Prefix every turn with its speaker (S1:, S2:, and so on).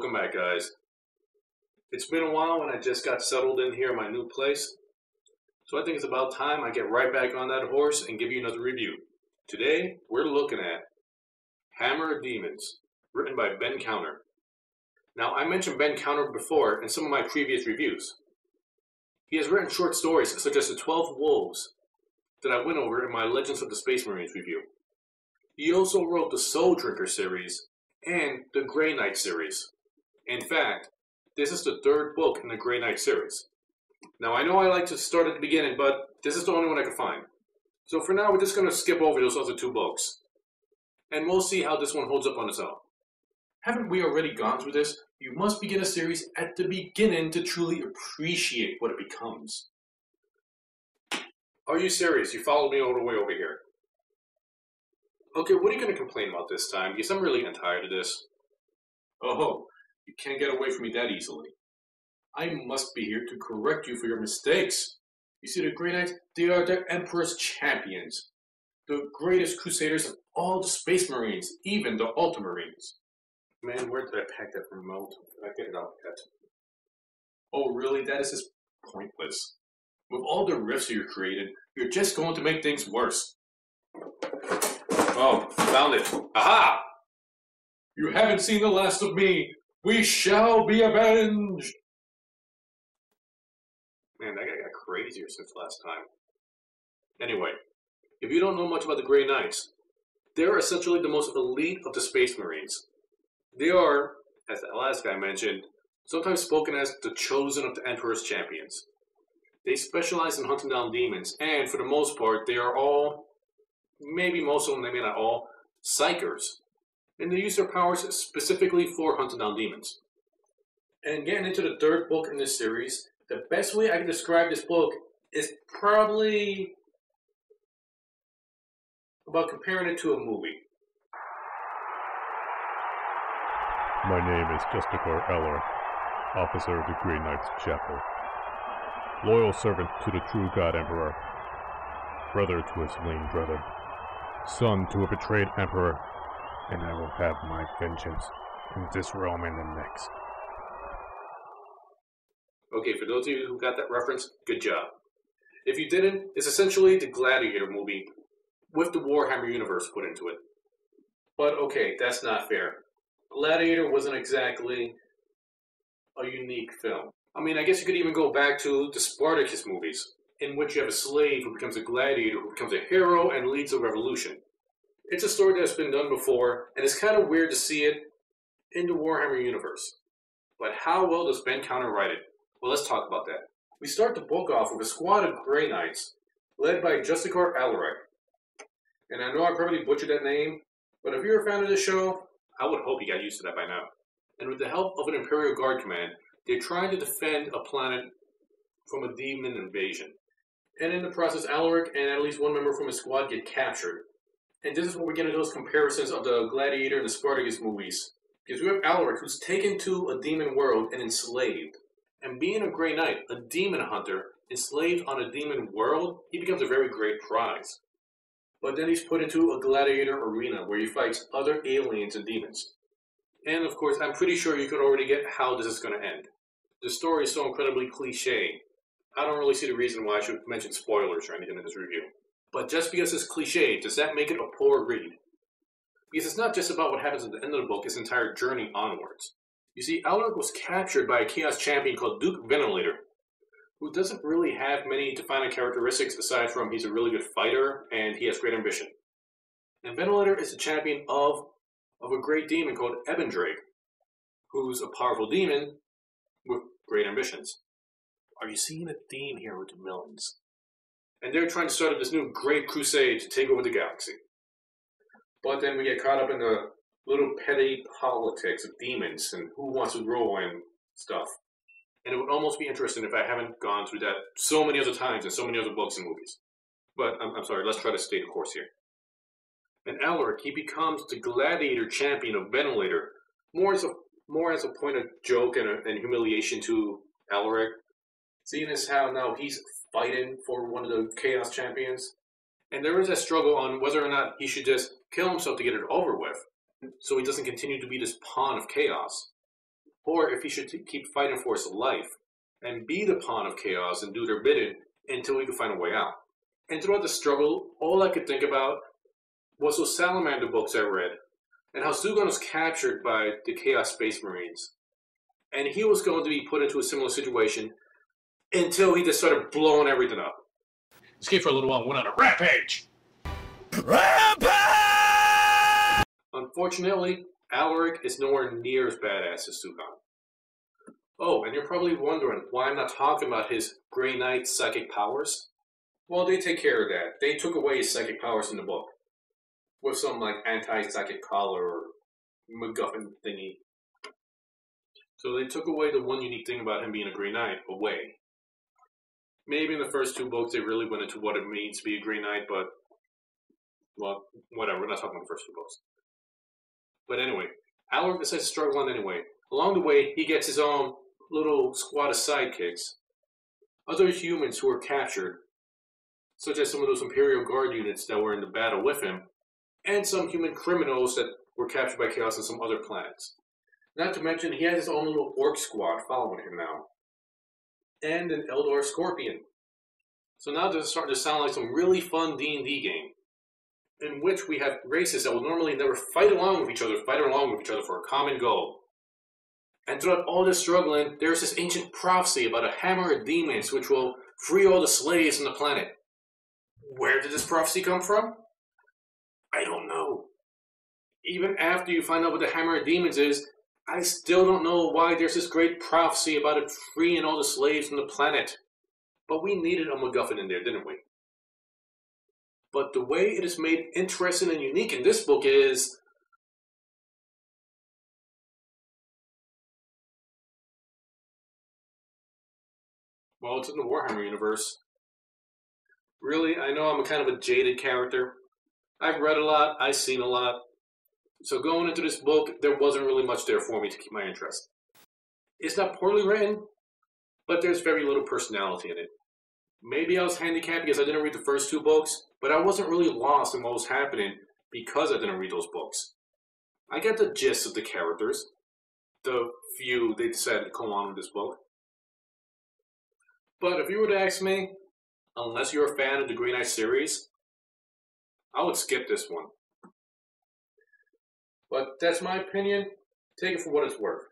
S1: Welcome back, guys. It's been a while and I just got settled in here in my new place, so I think it's about time I get right back on that horse and give you another review. Today, we're looking at Hammer of Demons, written by Ben Counter. Now, I mentioned Ben Counter before in some of my previous reviews. He has written short stories such as The 12 Wolves that I went over in my Legends of the Space Marines review. He also wrote the Soul Drinker series and the Grey Knight series. In fact, this is the third book in the Grey Knight series. Now, I know I like to start at the beginning, but this is the only one I could find. So for now, we're just going to skip over those other two books. And we'll see how this one holds up on its own. Haven't we already gone through this? You must begin a series at the beginning to truly appreciate what it becomes. Are you serious? You followed me all the way over here. Okay, what are you going to complain about this time? Because I'm really getting tired of this. Oh, you can't get away from me that easily. I must be here to correct you for your mistakes. You see, the Grey Knights, they are the Emperor's champions. The greatest crusaders of all the Space Marines, even the Ultramarines. Man, where did I pack that remote? Did I get it out yet? Oh, really? That is just pointless. With all the rifts you created, you're just going to make things worse. Oh, found it. Aha! You haven't seen the last of me. We shall be avenged. Man, that guy got crazier since last time. Anyway, if you don't know much about the Grey Knights, they're essentially the most elite of the Space Marines. They are, as the last guy mentioned, sometimes spoken as the chosen of the Emperor's champions. They specialize in hunting down demons, and for the most part, they are all, maybe most of them, maybe not all, psychers. And they use their powers specifically for hunting down demons. And getting into the third book in this series, the best way I can describe this book is probably about comparing it to a movie.
S2: My name is Justicar Eller, officer of the Grey Knights Chapel, loyal servant to the true God Emperor, brother to a slain brother, son to a betrayed emperor, and I will have my vengeance in this realm and the next.
S1: Okay, for those of you who got that reference, good job. If you didn't, it's essentially the Gladiator movie with the Warhammer universe put into it. But okay, that's not fair. Gladiator wasn't exactly a unique film. I mean, I guess you could even go back to the Spartacus movies, in which you have a slave who becomes a gladiator, who becomes a hero and leads a revolution. It's a story that's been done before, and it's kind of weird to see it in the Warhammer universe. But how well does Ben Counter write it? Well, let's talk about that. We start the book off with a squad of Grey Knights, led by Justicar Eller. And I know I probably butchered that name, but if you're a fan of this show, I would hope you got used to that by now. And with the help of an Imperial Guard command, they're trying to defend a planet from a demon invasion. And in the process, Alaric and at least one member from his squad get captured. And this is where we get into those comparisons of the Gladiator and the Spartacus movies. Because we have Alaric, who's taken to a demon world and enslaved. And being a Grey Knight, a demon hunter, enslaved on a demon world, he becomes a very great prize. But then he's put into a gladiator arena where he fights other aliens and demons. And of course, I'm pretty sure you could already get how this is going to end. The story is so incredibly cliche, I don't really see the reason why I should mention spoilers or anything in this review. But just because it's cliche, does that make it a poor read? Because it's not just about what happens at the end of the book, its entire journey onwards. You see, Alaric was captured by a Chaos champion called Duke Ventilator, who doesn't really have many defining characteristics aside from he's a really good fighter and he has great ambition. And Ventilator is the champion of a great demon called Ebendrake, who's a powerful demon with great ambitions. Are you seeing a theme here with the villains? And they're trying to start up this new great crusade to take over the galaxy. But then we get caught up in the little petty politics of demons and who wants to rule and stuff. And it would almost be interesting if I haven't gone through that so many other times in so many other books and movies. But I'm sorry, let's try to stay the course here. And Alaric, he becomes the gladiator champion of Ventilator, more as a point of joke and humiliation to Alaric, seeing as how now he's fighting for one of the Chaos champions. And there is that struggle on whether or not he should just kill himself to get it over with, so he doesn't continue to be this pawn of chaos. or if he should keep fighting for his life and be the pawn of chaos and do their bidding until he could find a way out. And throughout the struggle, all I could think about was those Salamander books I read, and how Zugon was captured by the Chaos Space Marines. And he was going to be put into a similar situation until he just started blowing everything up.
S3: Escaped for a little while and went on a rampage!
S2: Rampage!
S1: Unfortunately, Alaric is nowhere near as badass as Zugon. Oh, and you're probably wondering why I'm not talking about his Grey Knight psychic powers? Well, they take care of that. They took away his psychic powers in the book. With some, like, anti-psychic collar or MacGuffin thingy. So they took away the one unique thing about him being a Grey Knight away. Maybe in the first two books they really went into what it means to be a Grey Knight, but, well, whatever, we're not talking about the first two books. But anyway, Alaric decides to struggle on anyway. Along the way, he gets his own little squad of sidekicks. Other humans who were captured, such as some of those Imperial Guard units that were in the battle with him, and some human criminals that were captured by Chaos on some other planets. Not to mention, he has his own little orc squad following him now. And an Eldar Scorpion. So now this is starting to sound like some really fun D&D game, in which we have races that will normally never fight along with each other for a common goal. And throughout all this struggling, there's this ancient prophecy about a hammer of demons which will free all the slaves on the planet. Where did this prophecy come from? I don't know. Even after you find out what the Hammer of Demons is, I still don't know why there's this great prophecy about it freeing all the slaves on the planet. But we needed a MacGuffin in there, didn't we? But the way it is made interesting and unique in this book is... well, it's in the Warhammer universe. Really, I know I'm a kind of a jaded character. I've read a lot, I've seen a lot. So going into this book, there wasn't really much there for me to keep my interest. It's not poorly written, but there's very little personality in it. Maybe I was handicapped because I didn't read the first two books, but I wasn't really lost in what was happening because I didn't read those books. I get the gist of the characters, the few they decided to come on with this book. But if you were to ask me, unless you're a fan of the Grey Knight series, I would skip this one. But that's my opinion. Take it for what it's worth.